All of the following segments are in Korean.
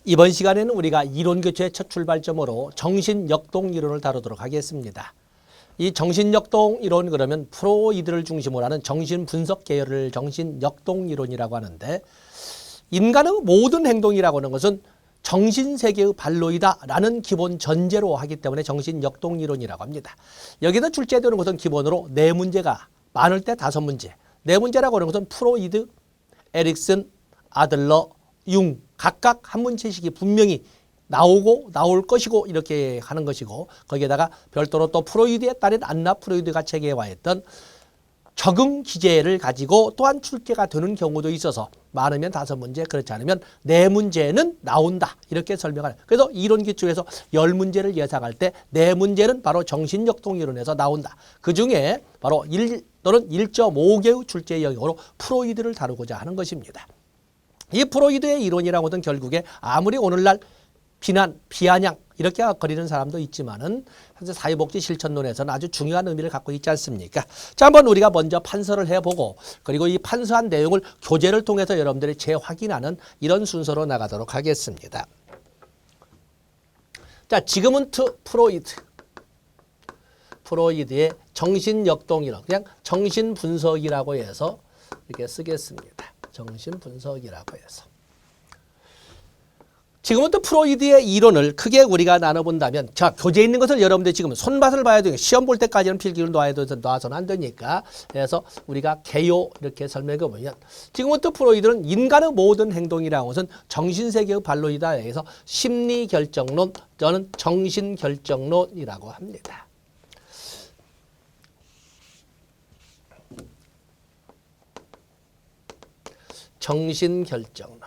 이번 시간에는 우리가 이론교체의 첫 출발점으로 정신역동 이론을 다루도록 하겠습니다. 이 정신역동 이론 그러면 프로이드를 중심으로 하는 정신분석 계열을 정신역동 이론이라고 하는데 인간의 모든 행동이라고 하는 것은 정신세계의 반로이다라는 기본 전제로 하기 때문에 정신역동 이론이라고 합니다. 여기서 출제되는 것은 기본으로 4문제가 많을 때 5문제. 4문제라고 하는 것은 프로이드, 에릭슨, 아들러, 융 각각 한 문제씩이 분명히 나올 것이고 이렇게 하는 것이고 거기에다가 별도로 또 프로이드에 따른 안나 프로이드가 체계화했던 적응 기제를 가지고 또한 출제가 되는 경우도 있어서 많으면 5문제 그렇지 않으면 4문제는 나온다 이렇게 설명하는. 그래서 이론 기초에서 10문제를 예상할 때 4문제는 바로 정신역동 이론에서 나온다. 그중에 바로 1 또는 1.5개의 출제 영역으로 프로이드를 다루고자 하는 것입니다. 이 프로이드의 이론이라고 하던 결국에 아무리 오늘날 비난, 비아냥 이렇게 거리는 사람도 있지만은 현재 사회복지 실천론에서는 아주 중요한 의미를 갖고 있지 않습니까? 자, 한번 우리가 먼저 판서를 해보고 그리고 이 판서한 내용을 교재를 통해서 여러분들이 재확인하는 이런 순서로 나가도록 하겠습니다. 자, 지그문트 프로이드의 정신역동이론, 그냥 정신분석이라고 해서 이렇게 쓰겠습니다. 정신분석이라고 해서. 지금부터 프로이드의 이론을 크게 우리가 나눠본다면 자, 교재에 있는 것을 여러분들 지금 손맛을 봐야 되고 시험 볼 때까지는 필기를 놔서는 안 되니까 그래서 우리가 개요 이렇게 설명해 보면 지금부터 프로이드는 인간의 모든 행동이라는 것은 정신세계의 반로이다 해서 심리결정론 저는 정신결정론이라고 합니다. 정신결정론.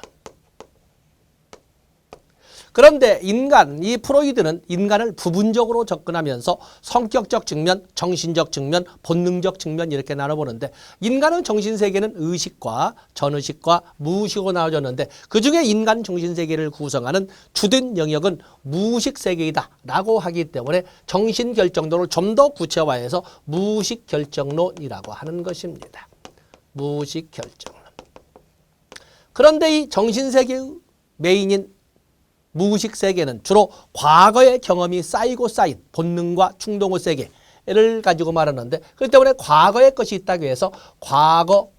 그런데 이 프로이드는 인간을 부분적으로 접근하면서 성격적 측면, 정신적 측면, 본능적 측면 이렇게 나눠보는데 인간의 정신세계는 의식과 전의식과 무의식으로 나눠졌는데 그중에 인간 정신세계를 구성하는 주된 영역은 무의식세계이다 라고 하기 때문에 정신결정론을 좀 더 구체화해서 무의식결정론이라고 하는 것입니다. 무의식결정론. 그런데 이 정신세계의 메인인 무의식 세계는 주로 과거의 경험이 쌓이고 쌓인 본능과 충동의 세계를 가지고 말하는데 그렇기 때문에 과거의 것이 있다고 해서 과거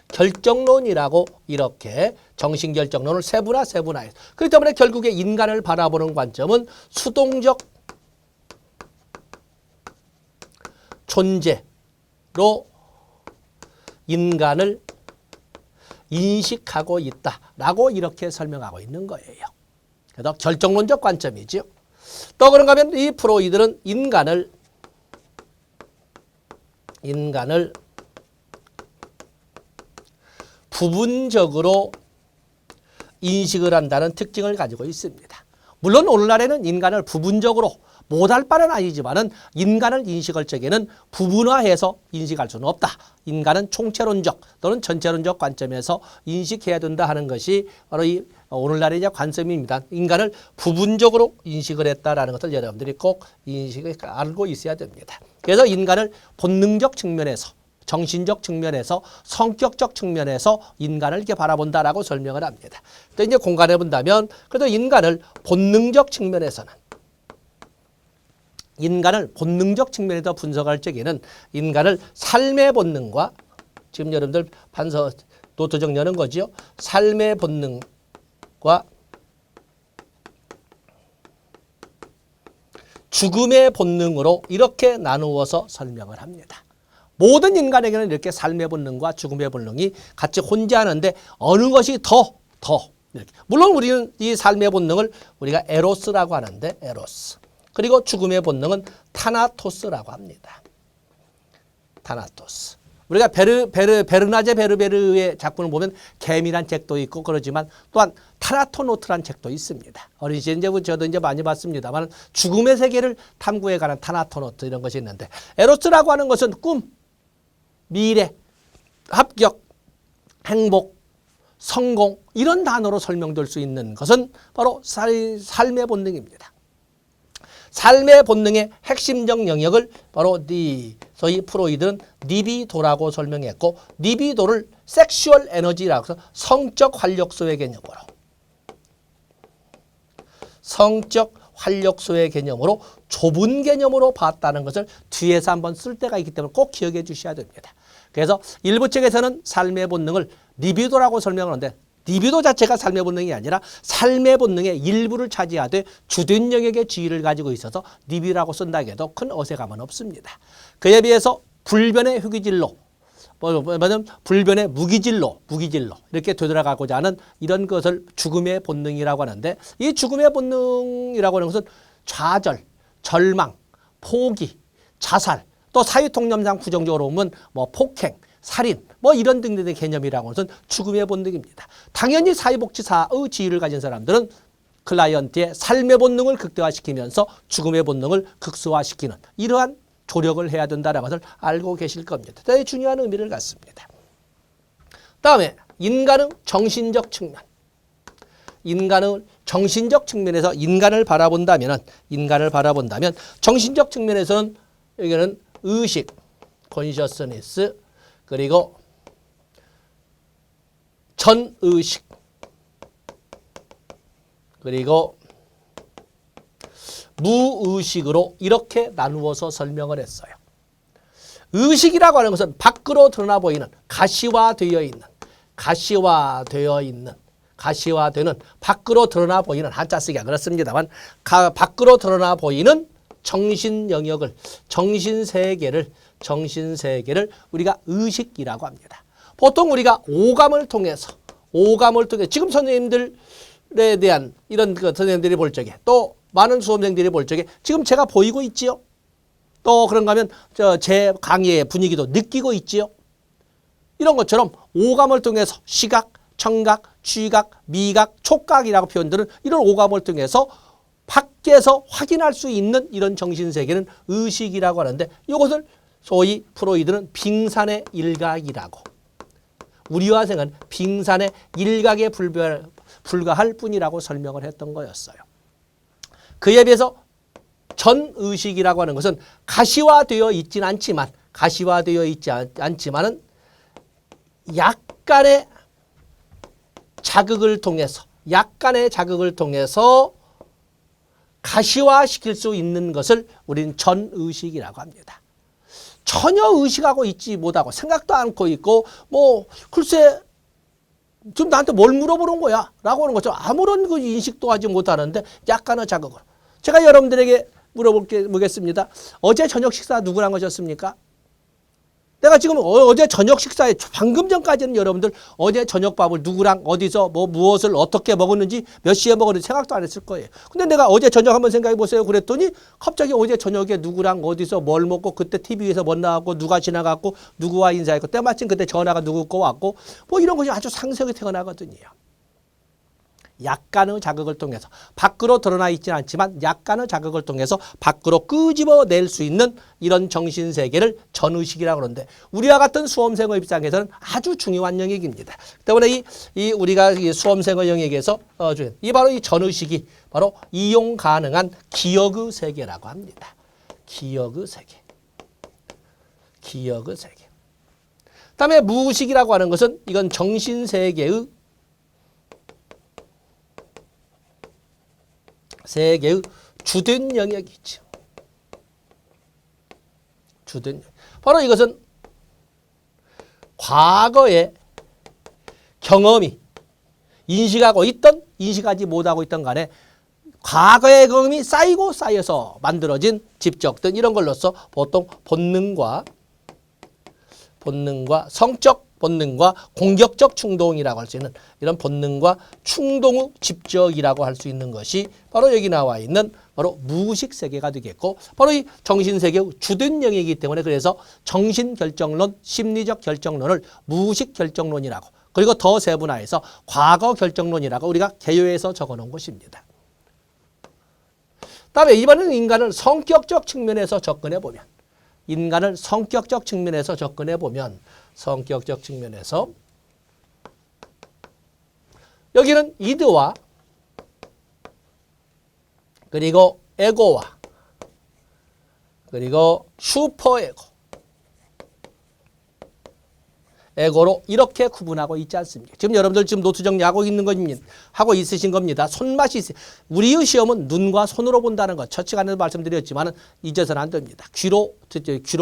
결정론이라고 이렇게 정신결정론을 세분화해서 그렇기 때문에 결국에 인간을 바라보는 관점은 수동적 존재로 인간을 인식하고 있다라고 이렇게 설명하고 있는 거예요. 그래서 결정론적 관점이죠. 또 그런가 하면 이 프로이드는 인간을 부분적으로 인식을 한다는 특징을 가지고 있습니다. 물론 오늘날에는 인간을 부분적으로 못할 바는 아니지만은 인간을 인식할 적에는 부분화해서 인식할 수는 없다. 인간은 총체론적 또는 전체론적 관점에서 인식해야 된다 하는 것이 바로 이 오늘날의 이제 관점입니다. 인간을 부분적으로 인식을 했다라는 것을 여러분들이 꼭 알고 있어야 됩니다. 그래서 인간을 본능적 측면에서 정신적 측면에서 성격적 측면에서 인간을 이렇게 바라본다라고 설명을 합니다. 또 이제 공간해 본다면 그래도 인간을 본능적 측면에서는 인간을 본능적 측면에서 분석할 적에는 인간을 삶의 본능과 지금 여러분들 판서 노트 정리하는 거죠. 삶의 본능과 죽음의 본능으로 이렇게 나누어서 설명을 합니다. 모든 인간에게는 이렇게 삶의 본능과 죽음의 본능이 같이 혼재하는데 어느 것이 더 이렇게. 물론 우리는 이 삶의 본능을 우리가 에로스라고 하는데 에로스. 그리고 죽음의 본능은 타나토스라고 합니다. 타나토스. 우리가 베르나제 베르베르의 작품을 보면 개미란 책도 있고 그러지만 또한 타나토노트란 책도 있습니다. 어린 시절 저도 이제 많이 봤습니다만 죽음의 세계를 탐구해 가는 타나토노트 이런 것이 있는데 에로스라고 하는 것은 꿈, 미래, 합격, 행복, 성공 이런 단어로 설명될 수 있는 것은 바로 삶의 본능입니다. 삶의 본능의 핵심적 영역을 바로 소위 프로이드는 리비도라고 설명했고 리비도를 섹슈얼 에너지라고 해서 성적 활력소의 개념으로 성적 활력소의 개념으로 좁은 개념으로 봤다는 것을 뒤에서 한번 쓸 때가 있기 때문에 꼭 기억해 주셔야 됩니다. 그래서 일부 책에서는 삶의 본능을 리비도라고 설명하는데 리비도 자체가 삶의 본능이 아니라 삶의 본능의 일부를 차지하되 주된 영역의 지위를 가지고 있어서 리비도라고 쓴다 해도 큰 어색함은 없습니다. 그에 비해서 불변의 휴기질로 불변의 무기질로 이렇게 되돌아가고자 하는 이런 것을 죽음의 본능이라고 하는데 이 죽음의 본능이라고 하는 것은 좌절, 절망, 포기, 자살, 또 사회통념상 부정적으로 보면 뭐 폭행, 살인, 뭐 이런 등등의 개념이라고 하는 것은 죽음의 본능입니다. 당연히 사회복지사의 지위를 가진 사람들은 클라이언트의 삶의 본능을 극대화시키면서 죽음의 본능을 극소화시키는 이러한 조력을 해야 된다는 것을 알고 계실 겁니다. 대단히 중요한 의미를 갖습니다. 다음에 인간의 정신적 측면. 인간의 정신적 측면에서 인간을 바라본다면 정신적 측면에서는 여기는 의식, consciousness, 그리고 전의식, 그리고 무의식으로 이렇게 나누어서 설명을 했어요. 의식이라고 하는 것은 밖으로 드러나 보이는 가시화되는 밖으로 드러나 보이는 한자 쓰기가 그렇습니다만 밖으로 드러나 보이는 정신 영역을 정신세계를 우리가 의식이라고 합니다. 보통 우리가 오감을 통해서 지금 선생님들에 대한 이런 선생님들이 볼 적에 또 많은 수험생들이 볼 적에 지금 제가 보이고 있지요. 또 그런가 하면 제 강의의 분위기도 느끼고 있지요. 이런 것처럼 오감을 통해서 시각, 청각, 취각, 미각, 촉각이라고 표현되는 이런 오감을 통해서 밖에서 확인할 수 있는 이런 정신세계는 의식이라고 하는데 이것을 소위 프로이드는 빙산의 일각이라고 우리와 생은 빙산의 일각에 불과할 뿐이라고 설명을 했던 거였어요. 그에 비해서 전의식이라고 하는 것은 가시화되어 있지 않지만은 약간의 자극을 통해서 가시화시킬 수 있는 것을 우리는 전의식이라고 합니다. 전혀 의식하고 있지 못하고 생각도 않고 있고 뭐 글쎄 지금 나한테 뭘 물어보는 거야? 라고 하는 것처럼 아무런 그 인식도 하지 못하는데 약간의 자극으로. 제가 여러분들에게 물어보겠습니다. 어제 저녁 식사 누구랑 하셨습니까? 내가 지금 어제 저녁 식사에 방금 전까지는 여러분들 어제 저녁밥을 누구랑 어디서 뭐 무엇을 어떻게 먹었는지 몇 시에 먹었는지 생각도 안 했을 거예요. 근데 내가 어제 저녁 한번 생각해 보세요. 그랬더니 갑자기 어제 저녁에 누구랑 어디서 뭘 먹고 그때 TV에서 뭐 나왔고 누가 지나갔고 누구와 인사했고 때마침 그때 전화가 누구 거 왔고 뭐 이런 것이 아주 상세하게 태어나거든요. 약간의 자극을 통해서 밖으로 드러나 있지는 않지만 약간의 자극을 통해서 밖으로 끄집어낼 수 있는 이런 정신세계를 전의식이라고 하는데 우리와 같은 수험생의 입장에서는 아주 중요한 영역입니다. 때문에 이 우리가 이 수험생의 영역에서 이 바로 이 전의식이 바로 이용 가능한 기억의 세계라고 합니다. 기억의 세계. 그다음에 무의식이라고 하는 것은 이건 정신세계의 주된 영역이죠. 바로 이것은 과거의 경험이 인식하고 있던 인식하지 못하고 있던 간에 과거의 경험이 쌓여서 만들어진 집적든 이런 걸로서 보통 본능과 성적 본능과 공격적 충동이라고 할 수 있는 이런 본능과 충동의 집적이라고 할 수 있는 것이 바로 여기 나와 있는 바로 무의식 세계가 되겠고 바로 이 정신세계의 주된 영역이기 때문에 그래서 정신결정론, 심리적 결정론을 무의식 결정론이라고 그리고 더 세분화해서 과거 결정론이라고 우리가 개요에서 적어놓은 것입니다. 다음에 이번에는 인간을 성격적 측면에서 접근해 보면 성격적 측면에서 여기는 이드와 그리고 에고와 그리고 슈퍼에고 에고로 이렇게 구분하고 있지 않습니까? 지금 여러분들 지금 노트 정리하고 있는 겁니다. 하고 있으신 겁니다. 손맛이 있어요. 우리의 시험은 눈과 손으로 본다는 것. 첫 시간에도 말씀드렸지만 잊어서는 안 됩니다. 귀로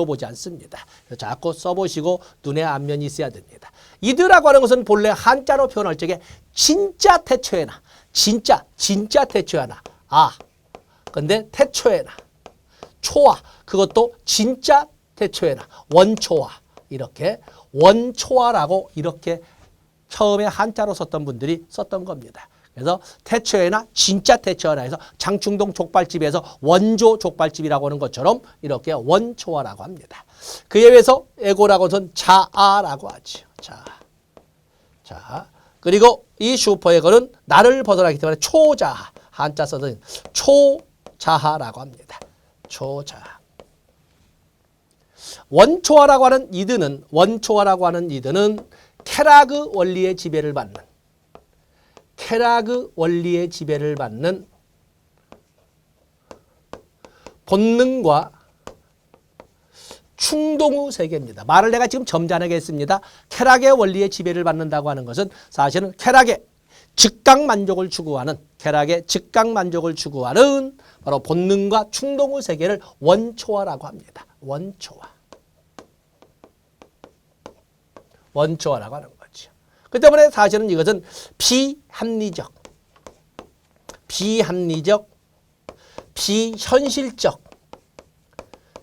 보지 않습니다. 자꾸 써보시고 눈에 안면이 있어야 됩니다. 이드라고 하는 것은 본래 한자로 표현할 적에 진짜 태초에나 진짜 태초에나 근데 태초에나 초와 그것도 진짜 태초에나 원초와 이렇게 원초와라고 이렇게 처음에 한자로 썼던 분들이 썼던 겁니다. 그래서 태초에나 진짜 태초에나 해서 장충동 족발집에서 원조 족발집이라고 하는 것처럼 이렇게 원초와라고 합니다. 그에 비해서 에고라고 하는 자아라고 하죠. 자, 그리고 이 슈퍼에고는 나를 벗어나기 때문에 초자하, 한자 써서 초자하라고 합니다. 초자하. 원초화라고 하는 이드는 쾌라그 원리의 지배를 받는 본능과 충동의 세계입니다. 말을 내가 지금 점잖게 했습니다. 쾌락의 원리의 지배를 받는다고 하는 것은 사실은 쾌락의 즉각 만족을 추구하는 바로 본능과 충동의 세계를 원초화라고 합니다. 원초화라고 하는 거죠. 그 때문에 사실은 이것은 비합리적, 비현실적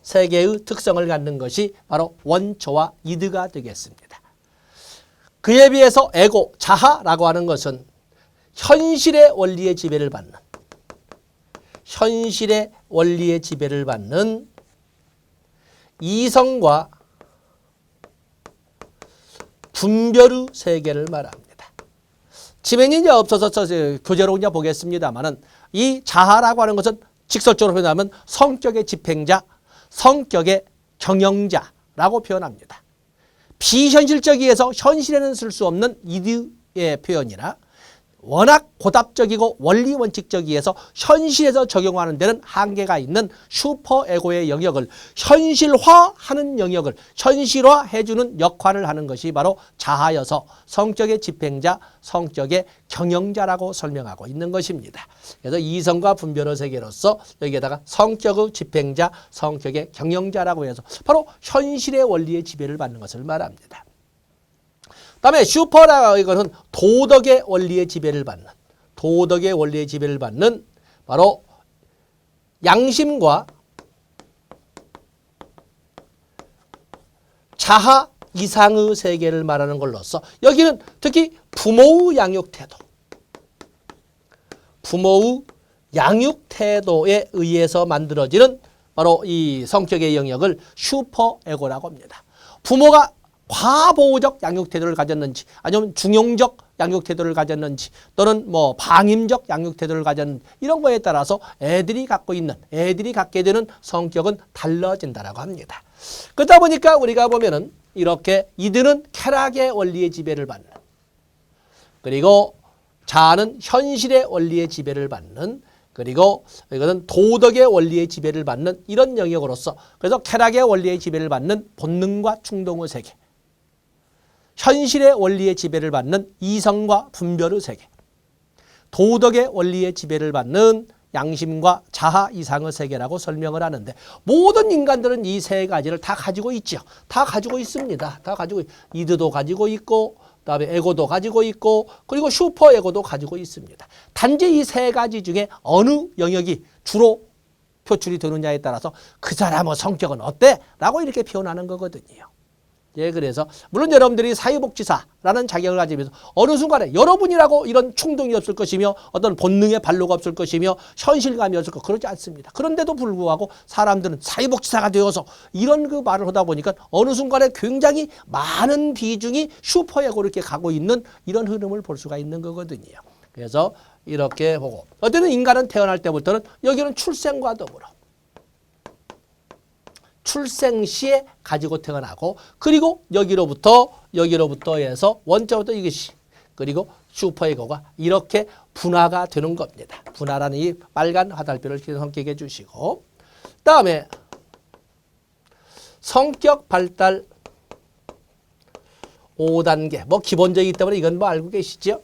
세계의 특성을 갖는 것이 바로 원초와 이드가 되겠습니다. 그에 비해서 에고, 자하라고 하는 것은 현실의 원리의 지배를 받는 이성과 분별의 세계를 말합니다. 지면이 이제 없어서 교재로 그냥 보겠습니다만은 이 자아라고 하는 것은 직설적으로 표현하면 성격의 집행자, 성격의 경영자라고 표현합니다. 비현실적이어서 현실에는 쓸 수 없는 이드의 표현이라 워낙 고답적이고 원리 원칙적이어서 현실에서 적용하는 데는 한계가 있는 슈퍼에고의 영역을 현실화하는 영역을 현실화해주는 역할을 하는 것이 바로 자아여서 성격의 집행자, 성격의 경영자라고 설명하고 있는 것입니다. 그래서 이성과 분별의 세계로서 여기에다가 성격의 집행자, 성격의 경영자라고 해서 바로 현실의 원리의 지배를 받는 것을 말합니다. 다음에 슈퍼라고 이거는 도덕의 원리의 지배를 받는 바로 양심과 자아 이상의 세계를 말하는 걸로써 여기는 특히 부모의 양육 태도에 의해서 만들어지는 바로 이 성격의 영역을 슈퍼에고라고 합니다. 부모가 과보호적 양육태도를 가졌는지 아니면 중용적 양육태도를 가졌는지 또는 뭐 방임적 양육태도를 가졌는지 이런 거에 따라서 애들이 갖게 되는 성격은 달라진다라고 합니다. 그러다 보니까 우리가 보면은 이렇게 이들은 쾌락의 원리의 지배를 받는 그리고 자아는 현실의 원리의 지배를 받는 그리고 이것은 도덕의 원리의 지배를 받는 이런 영역으로서 그래서 쾌락의 원리의 지배를 받는 본능과 충동의 세계 현실의 원리의 지배를 받는 이성과 분별의 세계, 도덕의 원리의 지배를 받는 양심과 자아 이상의 세계라고 설명을 하는데 모든 인간들은 이 세 가지를 다 가지고 있죠. 다 가지고 있습니다. 이드도 가지고 있고 그다음에 에고도 가지고 있고 그리고 슈퍼 에고도 가지고 있습니다. 단지 이 세 가지 중에 어느 영역이 주로 표출이 되느냐에 따라서 그 사람의 성격은 어때? 라고 이렇게 표현하는 거거든요. 예, 그래서 물론 여러분들이 사회복지사라는 자격을 가지면서 어느 순간에 여러분이라고 이런 충동이 없을 것이며 어떤 본능의 반로가 없을 것이며 현실감이 없을 것 그러지 않습니다. 그런데도 불구하고 사람들은 사회복지사가 되어서 이런 그 말을 하다 보니까 어느 순간에 굉장히 많은 비중이 슈퍼에고로 이렇게 가고 있는 이런 흐름을 볼 수가 있는 거거든요. 그래서 이렇게 보고 어쨌든 인간은 태어날 때부터는 여기는 출생과 더불어 출생 시에 가지고 태어나고 그리고 여기로부터 해서 원자부터 이것이 그리고 슈퍼에고가 이렇게 분화가 되는 겁니다. 분화라는 이 빨간 화살표를 성격해 주시고 그다음에 성격 발달 5단계. 뭐 기본적이기 때문에 이건 뭐 알고 계시죠?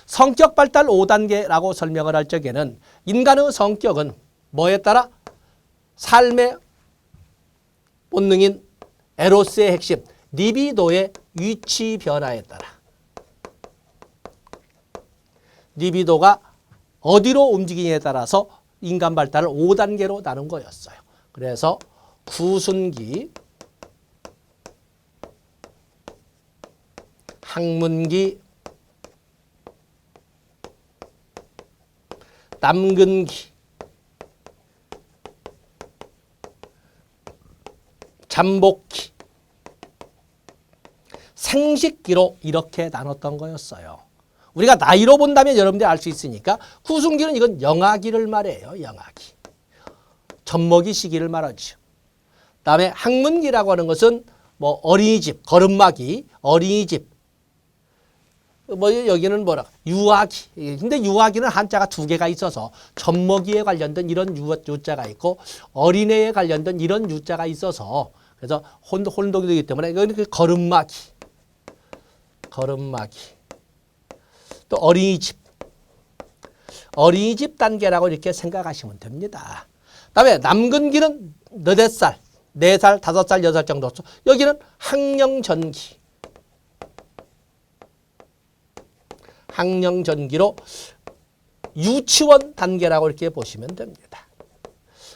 성격 발달 5단계라고 설명을 할 적에는 인간의 성격은 뭐에 따라 삶의 본능인 에로스의 핵심, 리비도의 위치 변화에 따라 리비도가 어디로 움직이냐에 따라서 인간 발달을 5단계로 나눈 거였어요. 그래서 구순기, 학문기, 남근기, 잠복기, 생식기로 이렇게 나눴던 거였어요. 우리가 나이로 본다면 여러분들이 알 수 있으니까 구순기는 이건 영아기를 말해요. 영아기. 젖먹이 시기를 말하죠. 그다음에 학문기라고 하는 것은 뭐 어린이집, 걸음마기, 어린이집. 뭐 여기는 뭐라 유아기. 근데 유아기는 한자가 두 개가 있어서 젖먹이에 관련된 이런 유자가 있고 어린애에 관련된 이런 유자가 있어서 그래서 혼동이 되기 때문에 이건 그 걸음마기. 걸음마기. 또 어린이집. 어린이집 단계라고 이렇게 생각하시면 됩니다. 그다음에 남근기는 너댓 살, 4살, 5살, 6살 정도. 여기는 학령전기. 학령전기로 유치원 단계라고 이렇게 보시면 됩니다.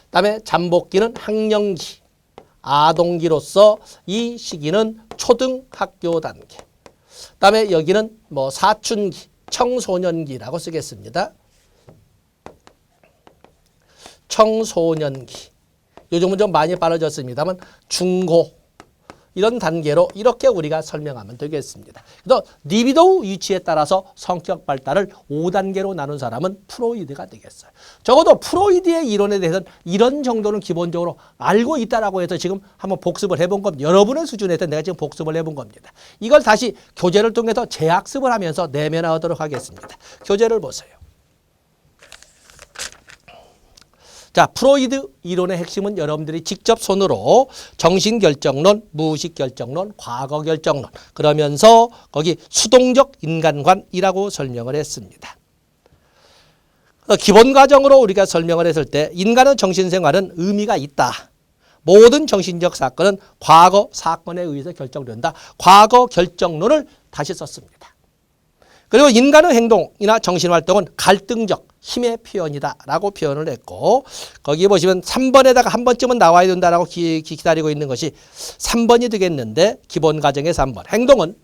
그다음에 잠복기는 학령기. 아동기로서 이 시기는 초등학교 단계. 그다음에 여기는 뭐 사춘기, 청소년기라고 쓰겠습니다. 청소년기. 요즘은 좀 많이 빠르졌습니다만 중고 이런 단계로 이렇게 우리가 설명하면 되겠습니다. 그래서 리비도 위치에 따라서 성격 발달을 5단계로 나눈 사람은 프로이드가 되겠어요. 적어도 프로이드의 이론에 대해서는 이런 정도는 기본적으로 알고 있다라고 해서 지금 한번 복습을 해본 겁니다. 여러분의 수준에서 내가 지금 복습을 해본 겁니다. 이걸 다시 교재를 통해서 재학습을 하면서 내면화하도록 하겠습니다. 교재를 보세요. 자, 프로이드 이론의 핵심은 여러분들이 직접 손으로 정신결정론, 무의식결정론, 과거결정론 그러면서 거기 수동적 인간관이라고 설명을 했습니다. 기본 과정으로 우리가 설명을 했을 때 인간의 정신생활은 의미가 있다. 모든 정신적 사건은 과거 사건에 의해서 결정된다. 과거 결정론을 다시 썼습니다. 그리고 인간의 행동이나 정신활동은 갈등적 힘의 표현이다 라고 표현을 했고 거기에 보시면 3번에다가 한 번쯤은 나와야 된다라고 기다리고 있는 것이 3번이 되겠는데 기본 과정의 3번. 행동은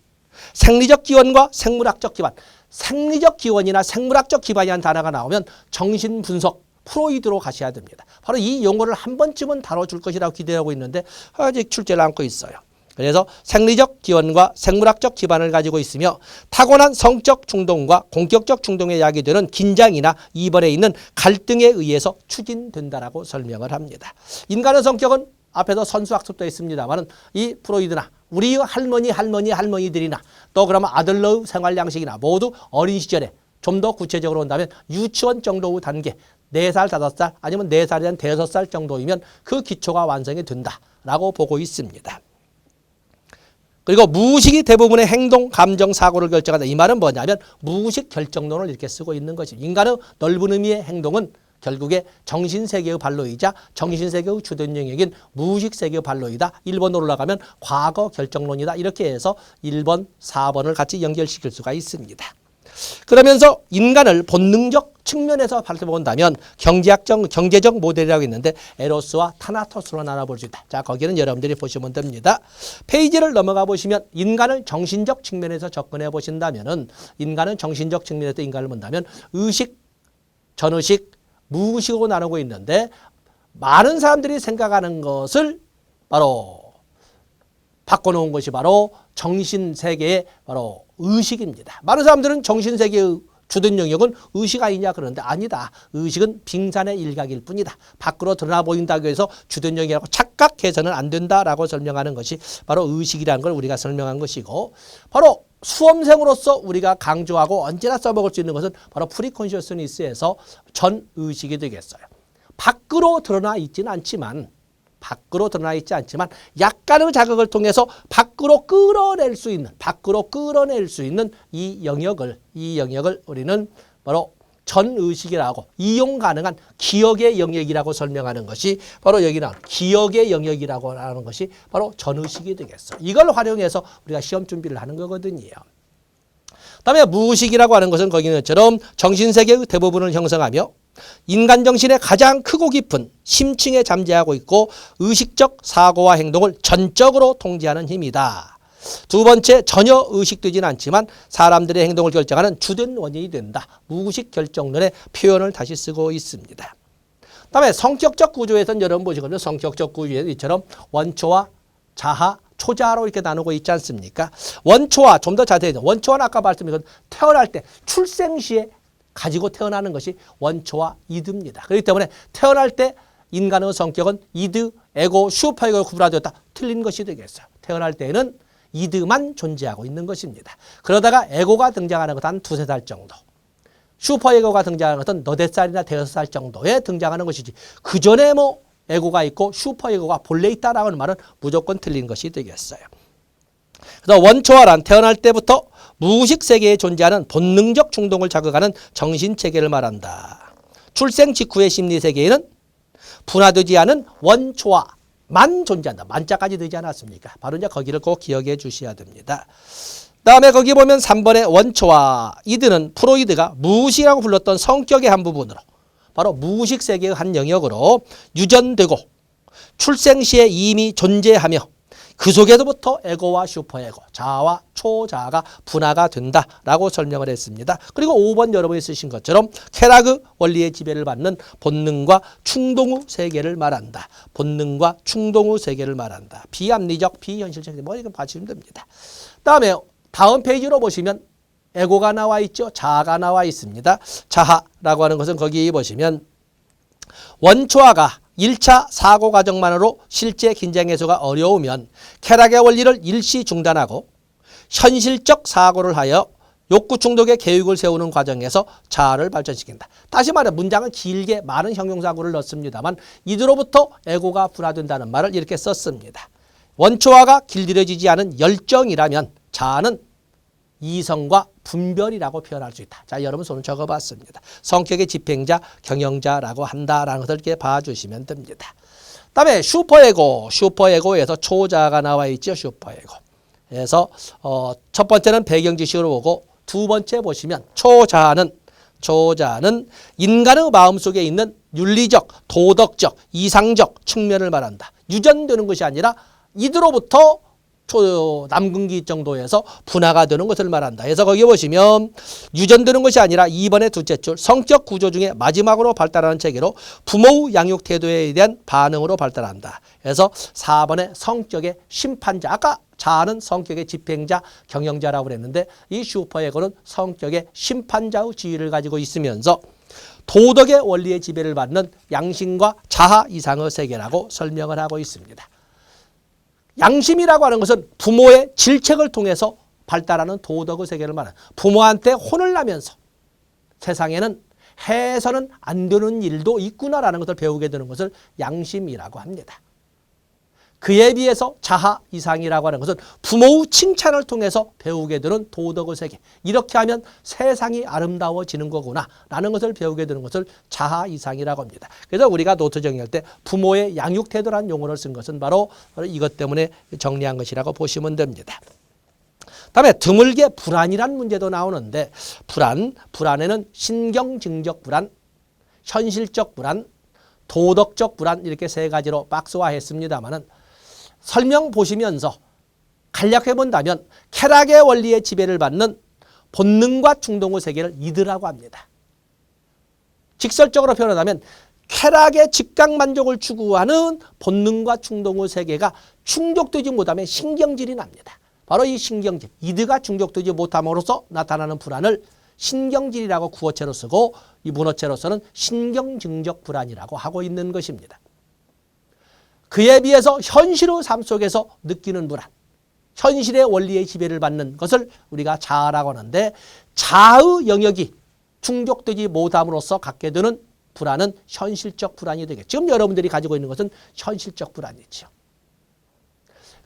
생리적 기원과 생물학적 기반. 생리적 기원이나 생물학적 기반이라는 단어가 나오면 정신분석 프로이드로 가셔야 됩니다. 바로 이 용어를 한 번쯤은 다뤄줄 것이라고 기대하고 있는데 아직 출제를 않고 있어요. 그래서 생리적 기원과 생물학적 기반을 가지고 있으며 타고난 성적 충동과 공격적 충동에 야기되는 긴장이나 이번에 있는 갈등에 의해서 추진된다라고 설명을 합니다. 인간의 성격은 앞에서 선수학습도 했습니다만 이 프로이드나 우리 할머니들이나 또 그러면 아들러의 생활 양식이나 모두 어린 시절에 좀 더 구체적으로 온다면 유치원 정도의 단계 4살, 5살 아니면 4살이나 5살 정도이면 그 기초가 완성이 된다라고 보고 있습니다. 그리고 무의식이 대부분의 행동, 감정, 사고를 결정한다. 이 말은 뭐냐면 무의식 결정론을 이렇게 쓰고 있는 것입니다. 인간의 넓은 의미의 행동은 결국에 정신세계의 발로이자 정신세계의 주된 영역인 무의식세계의 발로이다. 1번으로 올라가면 과거 결정론이다. 이렇게 해서 1번, 4번을 같이 연결시킬 수가 있습니다. 그러면서 인간을 본능적 측면에서 살펴본다면 경제적 모델이라고 있는데 에로스와 타나토스로 나눠볼 수 있다. 자, 거기는 여러분들이 보시면 됩니다. 페이지를 넘어가 보시면 인간을 정신적 측면에서 접근해 보신다면은 인간은 정신적 측면에서 인간을 본다면 의식, 전의식, 무의식으로 나누고 있는데 많은 사람들이 생각하는 것을 바로 바꿔놓은 것이 바로 정신세계의 바로 의식입니다. 많은 사람들은 정신세계의 주된 영역은 의식 아니냐 그러는데 아니다. 의식은 빙산의 일각일 뿐이다. 밖으로 드러나 보인다고 해서 주된 영역이라고 착각해서는 안 된다라고 설명하는 것이 바로 의식이라는 걸 우리가 설명한 것이고 바로 수험생으로서 우리가 강조하고 언제나 써먹을 수 있는 것은 바로 프리콘셔스니스에서 전의식이 되겠어요. 밖으로 드러나 있지는 않지만 밖으로 드러나 있지 않지만 약간의 자극을 통해서 밖으로 끌어낼 수 있는 이 영역을 우리는 바로 전의식이라고, 이용 가능한 기억의 영역이라고 설명하는 것이 바로 여기 나온 기억의 영역이라고 하는 것이 바로 전의식이 되겠어. 이걸 활용해서 우리가 시험 준비를 하는 거거든요. 그다음에 무의식이라고 하는 것은 거기 있는 것처럼 정신세계의 대부분을 형성하며 인간 정신의 가장 크고 깊은 심층에 잠재하고 있고 의식적 사고와 행동을 전적으로 통제하는 힘이다. 두 번째, 전혀 의식되지는 않지만 사람들의 행동을 결정하는 주된 원인이 된다. 무의식 결정론의 표현을 다시 쓰고 있습니다. 그다음에 성격적 구조에서는 여러분 보시거든요. 성격적 구조에 이처럼 원초와 자하, 초자로 이렇게 나누고 있지 않습니까? 원초와 좀 더 자세히, 원초는 아까 말씀드린 태어날 때 출생시에 가지고 태어나는 것이 원초와 이드입니다. 그렇기 때문에 태어날 때 인간의 성격은 이드, 에고, 슈퍼에고로 구분되었다. 틀린 것이 되겠어요. 태어날 때에는 이드만 존재하고 있는 것입니다. 그러다가 에고가 등장하는 것은 한 2-3살 정도. 슈퍼에고가 등장하는 것은 4살이나 5살 정도에 등장하는 것이지. 그 전에 뭐 에고가 있고 슈퍼에고가 본래 있다라는 말은 무조건 틀린 것이 되겠어요. 그래서 원초화란 태어날 때부터 무의식 세계에 존재하는 본능적 충동을 자극하는 정신체계를 말한다. 출생 직후의 심리세계에는 분화되지 않은 원초화만 존재한다. 만자까지 되지 않았습니까? 바로 이제 거기를 꼭 기억해 주셔야 됩니다. 다음에 거기 보면 3번의 원초화 이드는 프로이드가 무의식이라고 불렀던 성격의 한 부분으로 바로 무의식 세계의 한 영역으로 유전되고 출생 시에 이미 존재하며 그 속에서부터 에고와 슈퍼에고, 자아와 초자아가 분화가 된다라고 설명을 했습니다. 그리고 5번 여러분이 쓰신 것처럼 쾌락의 원리의 지배를 받는 본능과 충동의 세계를 말한다. 본능과 충동의 세계를 말한다. 비합리적, 비현실적, 뭐 이거 봐주시면 됩니다. 다음 페이지로 보시면 에고가 나와 있죠. 자아가 나와 있습니다. 자아라고 하는 것은 거기 보시면 원초화가 1차 사고 과정만으로 실제 긴장 해소가 어려우면 쾌락의 원리를 일시 중단하고 현실적 사고를 하여 욕구 충족의 계획을 세우는 과정에서 자아를 발전시킨다. 다시 말해 문장은 길게 많은 형용사구를 넣습니다만 이들로부터 에고가 분화된다는 말을 이렇게 썼습니다. 원초화가 길들여지지 않은 열정이라면 자아는 이성과 분별이라고 표현할 수 있다. 자, 여러분 손을 적어봤습니다. 성격의 집행자, 경영자라고 한다라는 것을 이렇게 봐주시면 됩니다. 그다음에 슈퍼에고에서 초자가 나와 있죠. 슈퍼에고. 그래서 첫 번째는 배경 지식으로 보고 두 번째 보시면 초자는 인간의 마음속에 있는 윤리적, 도덕적, 이상적 측면을 말한다. 유전되는 것이 아니라 이들로부터 남근기 정도에서 분화가 되는 것을 말한다. 그래서 거기 보시면 유전되는 것이 아니라 2번의 둘째 줄 성격 구조 중에 마지막으로 발달하는 체계로 부모의 양육 태도에 대한 반응으로 발달한다. 그래서 4번의 성격의 심판자. 아까 자아는 성격의 집행자, 경영자라고 그랬는데 이 슈퍼에고는 성격의 심판자의 지위를 가지고 있으면서 도덕의 원리의 지배를 받는 양심과 자아 이상의 세계라고 설명을 하고 있습니다. 양심이라고 하는 것은 부모의 질책을 통해서 발달하는 도덕의 세계를 말하는 부모한테 혼을 나면서 세상에는 해서는 안 되는 일도 있구나라는 것을 배우게 되는 것을 양심이라고 합니다. 그에 비해서 자아 이상이라고 하는 것은 부모의 칭찬을 통해서 배우게 되는 도덕의 세계. 이렇게 하면 세상이 아름다워지는 거구나 라는 것을 배우게 되는 것을 자아 이상이라고 합니다. 그래서 우리가 노트 정리할 때 부모의 양육 태도라는 용어를 쓴 것은 바로 이것 때문에 정리한 것이라고 보시면 됩니다. 다음에 드물게 불안이라는 문제도 나오는데 불안에는 신경증적 불안, 현실적 불안, 도덕적 불안 이렇게 세 가지로 박스화했습니다마는 설명 보시면서 간략해 본다면 쾌락의 원리의 지배를 받는 본능과 충동의 세계를 이드라고 합니다. 직설적으로 표현하면 쾌락의 즉각 만족을 추구하는 본능과 충동의 세계가 충족되지 못하면 신경질이 납니다. 바로 이 신경질, 이드가 충족되지 못함으로써 나타나는 불안을 신경질이라고 구어체로 쓰고 이 문어체로서는 신경증적 불안이라고 하고 있는 것입니다. 그에 비해서 현실의 삶 속에서 느끼는 불안, 현실의 원리의 지배를 받는 것을 우리가 자아라고 하는데 자아의 영역이 충족되지 못함으로써 갖게 되는 불안은 현실적 불안이 되겠죠. 지금 여러분들이 가지고 있는 것은 현실적 불안이죠.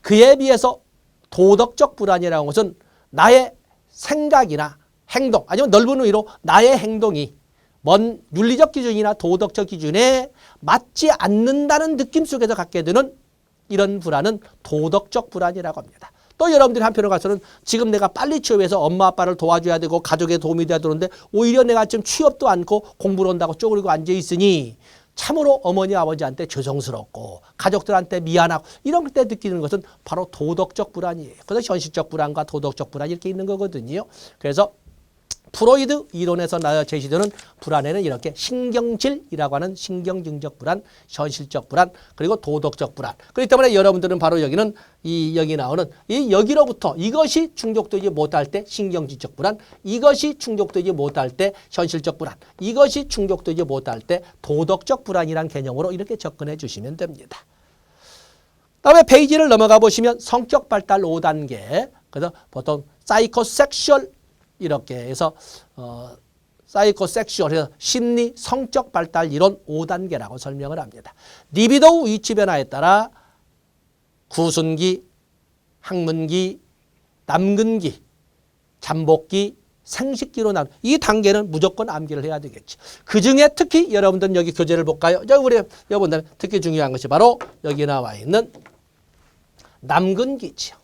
그에 비해서 도덕적 불안이라는 것은 나의 생각이나 행동, 아니면 넓은 의미로 나의 행동이 먼 윤리적 기준이나 도덕적 기준에 맞지 않는다는 느낌 속에서 갖게 되는 이런 불안은 도덕적 불안이라고 합니다. 또 여러분들이 한편으로 가서는 지금 내가 빨리 취업해서 엄마 아빠를 도와줘야 되고 가족에 도움이 돼야 되는데 오히려 내가 지금 취업도 않고 공부를 한다고 쪼그리고 앉아 있으니 참으로 어머니 아버지한테 죄송스럽고 가족들한테 미안하고 이런 때 느끼는 것은 바로 도덕적 불안이에요. 그래서 현실적 불안과 도덕적 불안 이렇게 있는 거거든요. 그래서 프로이드 이론에서 제시되는 불안에는 이렇게 신경질이라고 하는 신경증적 불안, 현실적 불안, 그리고 도덕적 불안. 그렇기 때문에 여러분들은 바로 여기는 여기 나오는 이 여기로부터 이것이 충족되지 못할 때 신경질적 불안, 이것이 충족되지 못할 때 현실적 불안, 이것이 충족되지 못할 때 도덕적 불안이란 개념으로 이렇게 접근해 주시면 됩니다. 다음에 페이지를 넘어가 보시면 성격 발달 5단계. 그래서 보통 사이코섹슈얼 이렇게 해서 사이코섹슈얼 심리 성적 발달 이론 5단계라고 설명을 합니다. 리비도 위치 변화에 따라 구순기, 항문기, 남근기, 잠복기, 생식기로 나눈 이 단계는 무조건 암기를 해야 되겠지. 그중에 특히 여러분들은 여기 교재를 볼까요? 우리 여러분들 특히 중요한 것이 바로 여기 나와 있는 남근기죠.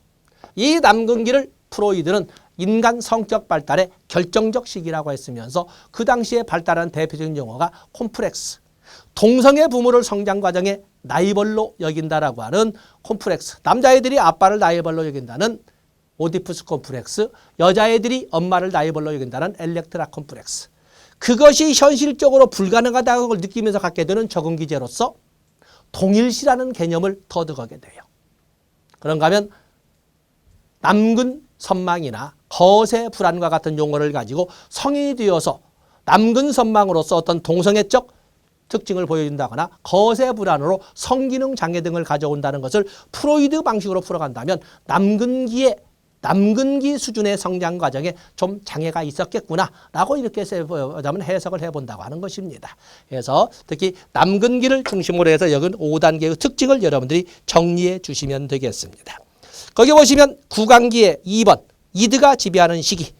이 남근기를 프로이드는 인간 성격 발달의 결정적 시기라고 했으면서 그 당시에 발달한 대표적인 용어가 콤플렉스, 동성애 부모를 성장 과정에 라이벌로 여긴다라고 하는 콤플렉스, 남자애들이 아빠를 라이벌로 여긴다는 오디푸스 콤플렉스, 여자애들이 엄마를 라이벌로 여긴다는 엘렉트라 콤플렉스, 그것이 현실적으로 불가능하다는 걸 느끼면서 갖게 되는 적응기제로서 동일시라는 개념을 터득하게 돼요. 그런가 하면 남근 선망이나 거세 불안과 같은 용어를 가지고 성인이 되어서 남근 선망으로서 어떤 동성애적 특징을 보여준다거나 거세 불안으로 성기능 장애 등을 가져온다는 것을 프로이드 방식으로 풀어간다면 남근기 수준의 성장 과정에 좀 장애가 있었겠구나라고 이렇게 해석을 해본다고 하는 것입니다. 그래서 특히 남근기를 중심으로 해서 여기 5단계의 특징을 여러분들이 정리해 주시면 되겠습니다. 거기 보시면 구강기에 2번 이드가 지배하는 시기,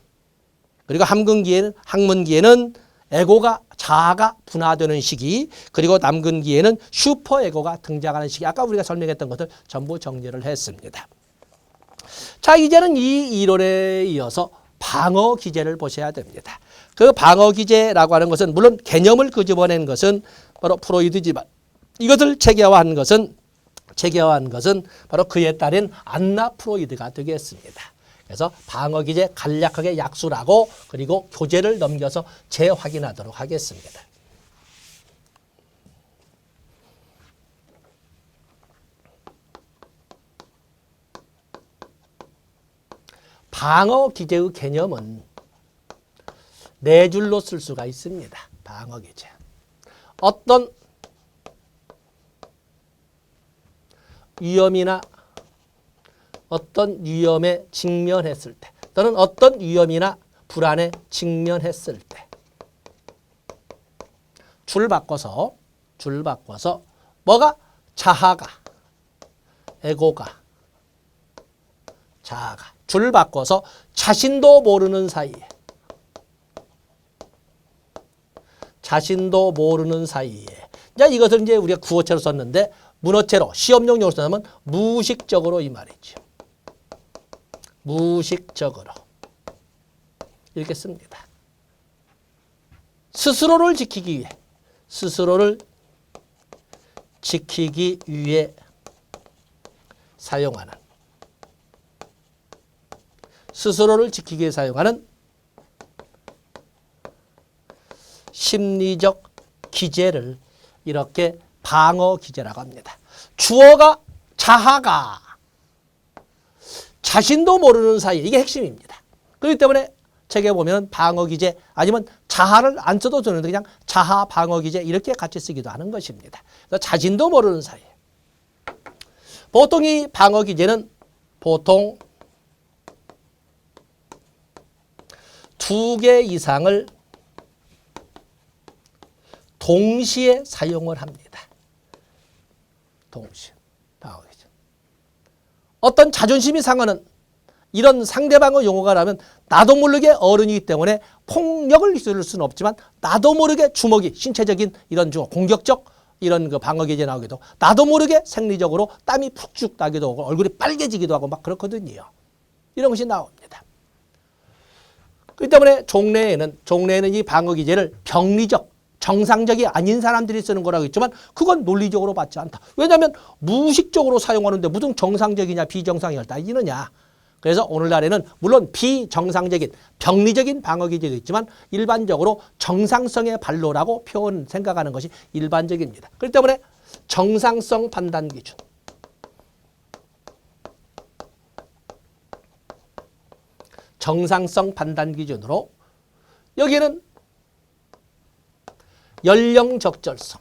그리고 항문기에는 에고가 자아가 분화되는 시기, 그리고 남근기에는 슈퍼에고가 등장하는 시기. 아까 우리가 설명했던 것을 전부 정리를 했습니다. 자, 이제는 이 이론에 이어서 방어 기제를 보셔야 됩니다. 그 방어 기제라고 하는 것은 물론 개념을 끄집어낸 것은 바로 프로이드지만 이것을 체계화한 것은 바로 그에 따른 안나 프로이드가 되겠습니다. 그래서 방어 기제 간략하게 약술하고 그리고 교재를 넘겨서 재확인하도록 하겠습니다. 방어 기제의 개념은 네 줄로 쓸 수가 있습니다. 방어 기제. 어떤 위험이나 어떤 위험에 직면했을 때 또는 어떤 위험이나 불안에 직면했을 때 줄 바꿔서 뭐가 자아가 에고가 자아가 줄 바꿔서 자신도 모르는 사이에 자, 이것을 이제 우리가 구어체로 썼는데 문어체로 시험용 용어로 쓰면 무의식적으로 이 말이죠. 무의식적으로 이렇게 씁니다. 스스로를 지키기 위해 사용하는 심리적 기제를 이렇게 방어 기제라고 합니다. 주어가 자아가 자신도 모르는 사이, 이게 핵심입니다. 그렇기 때문에 책에 보면 방어 기제 아니면 자아를 안 써도 되는데 그냥 자아 방어 기제 이렇게 같이 쓰기도 하는 것입니다. 그래서 자신도 모르는 사이. 보통 이 방어 기제는 보통 2개 이상을 동시에 사용을 합니다. 동시에. 방어기제. 어떤 자존심이 상하는 이런 상대방의 용어가 나면 나도 모르게 어른이기 때문에 폭력을 쓸 수는 없지만 나도 모르게 주먹이 신체적인 이런 공격적 이런 그 방어기제 나오기도 나도 모르게 생리적으로 땀이 푹쭉 나기도 하고 얼굴이 빨개지기도 하고 막 그렇거든요. 이런 것이 나옵니다. 그렇기 때문에 종래에는 이 방어기제를 병리적, 정상적이 아닌 사람들이 쓰는 거라고 했지만 그건 논리적으로 맞지 않다. 왜냐하면 무의식적으로 사용하는데 무슨 정상적이냐 비정상이냐 따지느냐. 그래서 오늘날에는 물론 비정상적인 병리적인 방어기제도 있지만 일반적으로 정상성의 발로라고 생각하는 것이 일반적입니다. 그렇기 때문에 정상성 판단 기준. 정상성 판단 기준으로 여기에는 연령 적절성.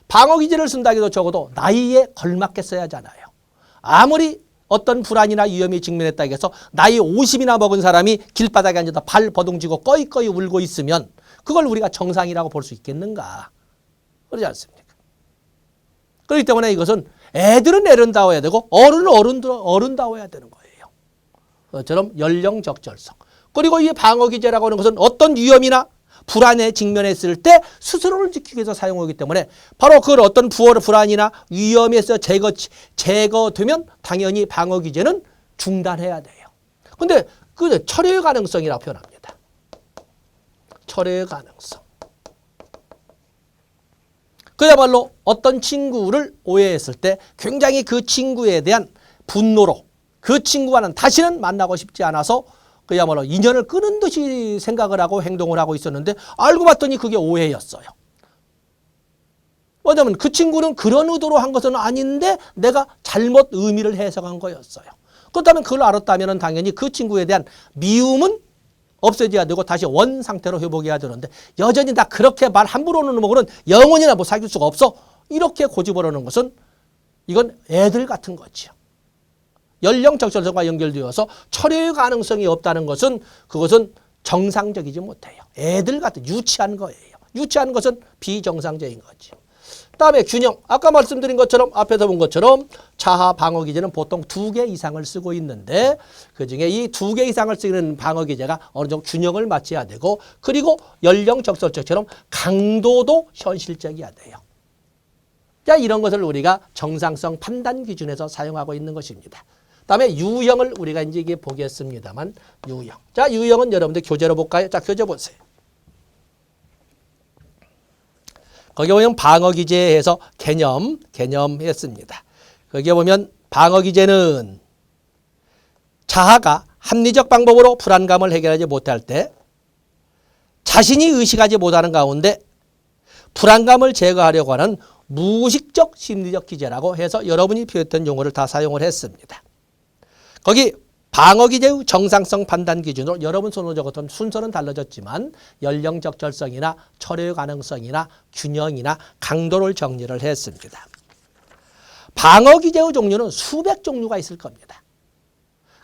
방어기제를 쓴다 해도 적어도 나이에 걸맞게 써야 하잖아요. 아무리 어떤 불안이나 위험이 직면했다 해서 나이 50이나 먹은 사람이 길바닥에 앉아서 발 버둥지고 꺼이꺼이 울고 있으면 그걸 우리가 정상이라고 볼 수 있겠는가? 그러지 않습니까? 그렇기 때문에 이것은 애들은 애른다워야 되고 어른은 어른다워야 되는 거예요. 그처럼 연령 적절성. 그리고 이 방어기제라고 하는 것은 어떤 위험이나 불안에 직면했을 때 스스로를 지키기 위해서 사용하기 때문에 바로 그걸 어떤 불안이나 위험에서 제거되면 당연히 방어기제는 중단해야 돼요. 근데 그 철회의 가능성이라고 표현합니다. 철회의 가능성. 그야말로 어떤 친구를 오해했을 때 굉장히 그 친구에 대한 분노로 그 친구와는 다시는 만나고 싶지 않아서 그야말로 인연을 끊은 듯이 생각을 하고 행동을 하고 있었는데 알고 봤더니 그게 오해였어요. 왜냐하면 그 친구는 그런 의도로 한 것은 아닌데 내가 잘못 의미를 해석한 거였어요. 그렇다면 그걸 알았다면 당연히 그 친구에 대한 미움은 없애져야 되고 다시 원 상태로 회복해야 되는데 여전히 나 그렇게 말 함부로는 먹으면 영원히나 뭐 사귈 수가 없어. 이렇게 고집을 하는 것은 이건 애들 같은 거지요. 연령 적절성과 연결되어서 철회의 가능성이 없다는 것은 그것은 정상적이지 못해요. 애들 같은 유치한 거예요. 유치한 것은 비정상적인 거죠. 그다음에 균형. 아까 말씀드린 것처럼 앞에서 본 것처럼 자하 방어기제는 보통 2개 이상을 쓰고 있는데 그중에 이 2개 이상을 쓰는 방어기제가 어느 정도 균형을 맞춰야 되고 그리고 연령 적절성처럼 강도도 현실적이어야 돼요. 자, 이런 것을 우리가 정상성 판단 기준에서 사용하고 있는 것입니다. 그다음에 유형을 우리가 이제 이게 보겠습니다만 유형. 자, 유형은 여러분들 교재로 볼까요? 자, 교재 보세요. 거기 보면 방어기제에서 개념 했습니다. 거기에 보면 방어기제는 자아가 합리적 방법으로 불안감을 해결하지 못할 때 자신이 의식하지 못하는 가운데 불안감을 제거하려고 하는 무의식적 심리적 기제라고 해서 여러분이 표현했던 용어를 다 사용을 했습니다. 거기 방어기제의 정상성 판단 기준으로 여러분 손으로 적었던 순서는 달라졌지만 연령 적절성이나 철회 가능성이나 균형이나 강도를 정리를 했습니다. 방어기제의 종류는 수백 종류가 있을 겁니다.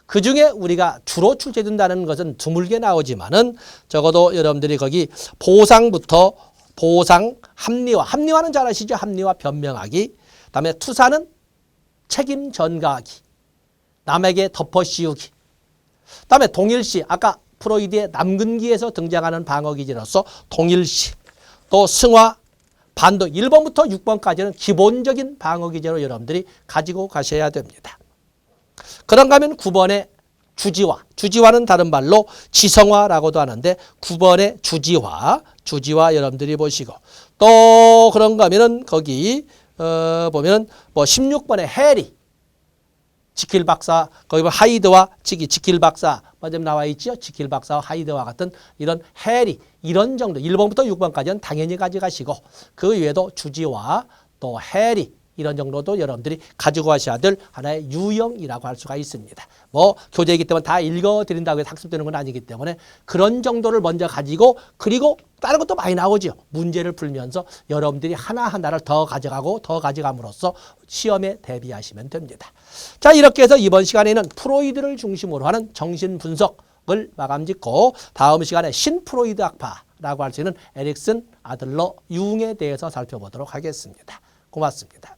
그중에 우리가 주로 출제된다는 것은 드물게 나오지만은 적어도 여러분들이 거기 보상부터 보상, 합리화는 잘 아시죠? 합리화 변명하기. 그다음에 투사는 책임 전가하기. 남에게 덮어씌우기. 그다음에 동일시, 아까 프로이드의 남근기에서 등장하는 방어기제로서 동일시, 또 승화, 반도 1번부터 6번까지는 기본적인 방어기제로 여러분들이 가지고 가셔야 됩니다. 그런가 하면 9번의 주지화, 주지화는 다른 말로 지성화라고도 하는데 9번의 주지화 여러분들이 보시고 또 그런가 하면은 거기 보면은 뭐 16번의 해리, 지킬 박사, 거기 보면 하이드와 지킬 박사, 맞으면 나와 있죠? 지킬 박사와 하이드와 같은 이런 해리, 이런 정도, 1번부터 6번까지는 당연히 가져가시고, 그 외에도 주지와 또 해리, 이런 정도도 여러분들이 가지고 가셔야 될 하나의 유형이라고 할 수가 있습니다. 뭐 교재이기 때문에 다 읽어드린다고 해서 학습되는 건 아니기 때문에 그런 정도를 먼저 가지고 그리고 다른 것도 많이 나오죠. 문제를 풀면서 여러분들이 하나하나를 더 가져가고 더 가져감으로써 시험에 대비하시면 됩니다. 자, 이렇게 해서 이번 시간에는 프로이드를 중심으로 하는 정신분석 분석을 마감짓고 다음 시간에 신프로이드 학파라고 할 수 있는 에릭슨, 아들러, 융에 대해서 살펴보도록 하겠습니다. 고맙습니다.